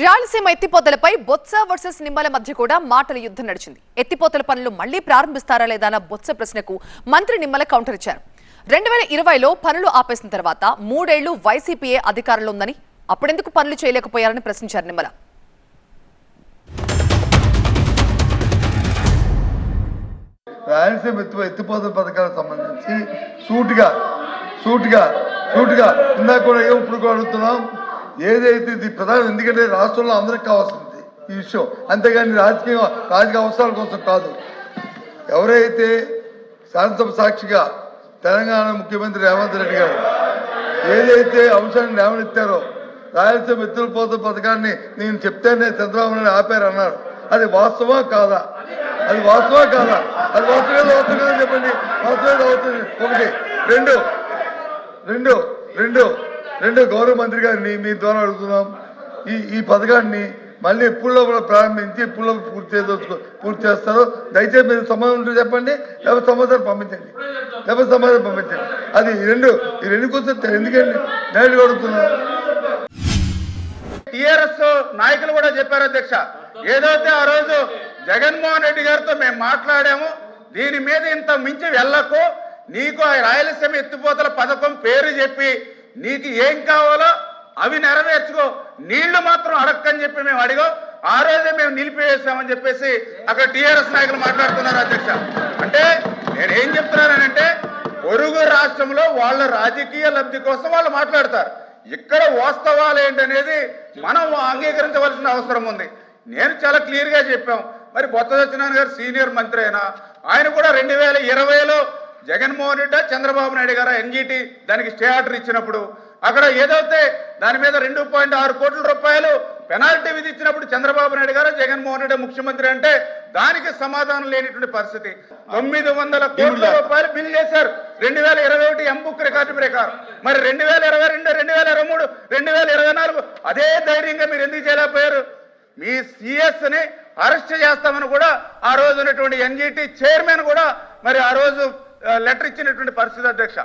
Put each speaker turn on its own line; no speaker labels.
Rayalaseema ఎత్తిపోతలపై Botsa versus Nimmala మధ్య కూడా మాటల యుద్ధం నడిచింది. ఎత్తిపోతల పనులు మళ్లీ ప్రారంభిస్తారా లేదా అన్న బొత్స ప్రశ్నకు మంత్రి నిమ్మల కౌంటర్ ఇచ్చారు. 2020లో పనులు ఆపేసిన తర్వాత 3 ఏళ్లు వైసీపీఏ అధికారంలో ఉందని అప్పుడెందుకు పనులు చేయలేకపోయారని ప్రశ్నించారు నిమ్మల.
రాయలసీమ ఎత్తిపోతల పథకాలకు సంబంధించి సూటిగా ఇందాక కూడా ఇప్పుడు కూడా అడుగుతున్నాం. ఏదైతే ఇది ప్రధానం, ఎందుకంటే రాష్ట్రంలో అందరికి కావాల్సింది ఈ విషయం, అంతేగాని రాజకీయ అవసరాల కోసం కాదు. ఎవరైతే శాసనసభ సాక్షిగా తెలంగాణ ముఖ్యమంత్రి రేవంత్ రెడ్డి గారు ఏదైతే అంశాన్ని లేవనెత్తారో, రాయలసీమ ఎత్తిపోతల పథకాన్ని నేను చెప్తేనే చంద్రబాబు నాయుడు ఆపారన్నారు. అది వాస్తవా కాదా? అది వాస్తవా కాదా? అది వాస్తవం చెప్పండి. వాస్తవం అవుతుంది. ఒకటి. రెండు గౌరవ మంత్రి గారిని మీ ద్వారా అడుగుతున్నాం. ఈ పథకాన్ని మళ్ళీ ఎప్పుడులో ప్రారంభించి ఎప్పుడులో పూర్తి చేస్తారో దయచేసి మీరు సమాధానం ఉంటే చెప్పండి, లేకపోతే సమాధానం పంపించండి. అది ఈ రెండు కోసం ఎందుకండి నేను అడుగుతున్నాను.
టిఆర్ఎస్ నాయకులు కూడా చెప్పారు అధ్యక్ష, ఏదైతే ఆ రోజు జగన్మోహన్ రెడ్డి గారితో మేము మాట్లాడాము, దీని మీద ఇంత మించి వెళ్ళకు, నీకు ఆ రాయలసీమ ఎత్తిపోతల పథకం పేరు చెప్పి నీకు ఏం కావాలో అవి నెరవేర్చుకో, నీళ్లు మాత్రం అడక్కని చెప్పి మేము అడిగాం. ఆ రోజే మేము నిలిపివేసామని చెప్పేసి అక్కడ టిఆర్ఎస్ నాయకులు మాట్లాడుతున్నారు అధ్యక్ష. అంటే నేనేం చెప్తున్నానంటే, పొరుగు రాష్ట్రంలో వాళ్ళ రాజకీయ లబ్ధి కోసం వాళ్ళు మాట్లాడతారు. ఇక్కడ వాస్తవాలు ఏంటనేది మనం అంగీకరించవలసిన అవసరం ఉంది. నేను చాలా క్లియర్ గా చెప్పాం. మరి బొత్స సత్యనారాయణ గారు సీనియర్ మంత్రి అయినా ఆయన కూడా 2020లో జగన్మోహన్ రెడ్డి చంద్రబాబు నాయుడు గారు ఎన్జిటి దానికి స్టే ఆర్డర్ ఇచ్చినప్పుడు అక్కడ ఏదైతే దాని మీద 2.6 కోట్ల రూపాయలు పెనాల్టీ విధించినప్పుడు చంద్రబాబు నాయుడు గారు జగన్మోహన్ రెడ్డి ముఖ్యమంత్రి అంటే దానికి సమాధానం లేనిటువంటి పరిస్థితి. 900 కోట్ల రూపాయలు బిల్ చేశారు 2021 ఎంబుక్ రికార్డు ప్రకారం. మరి 2022, 2023, 2024 అదే ధైర్యంగా మీరు ఎందుకు చేయలేకపోయారు? మీ సిఎస్ ని అరెస్ట్ చేస్తామని కూడా ఆ రోజు ఉన్నటువంటి ఎన్జిటి చైర్మన్ కూడా మరి ఆ రోజు లెటర్ ఇచ్చినటువంటి పరిస్థితి అధ్యక్ష.